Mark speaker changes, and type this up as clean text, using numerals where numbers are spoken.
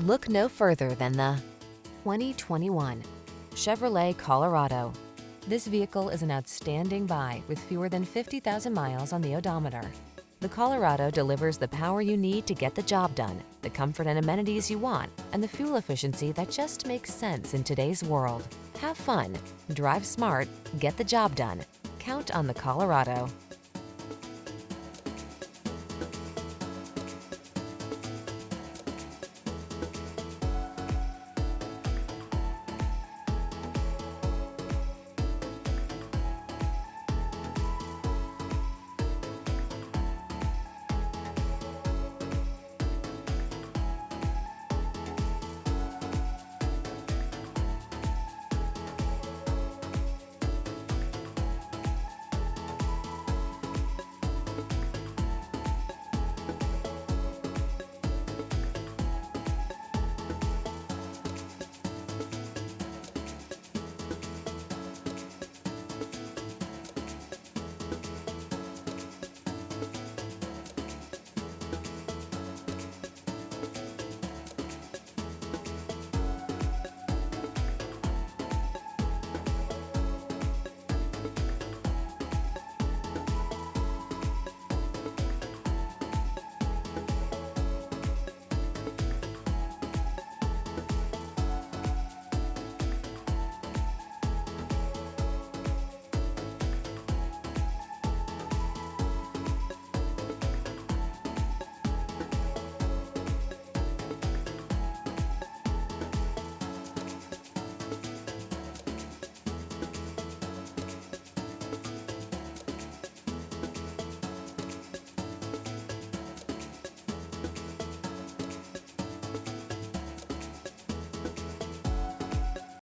Speaker 1: Look no further than the 2021 Chevrolet Colorado. This vehicle is an outstanding buy with fewer than 50,000 miles on the odometer. The Colorado delivers the power you need to get the job done, the comfort and amenities you want, and the fuel efficiency that just makes sense in today's world. Have fun, drive smart, get the job done. Count on the Colorado.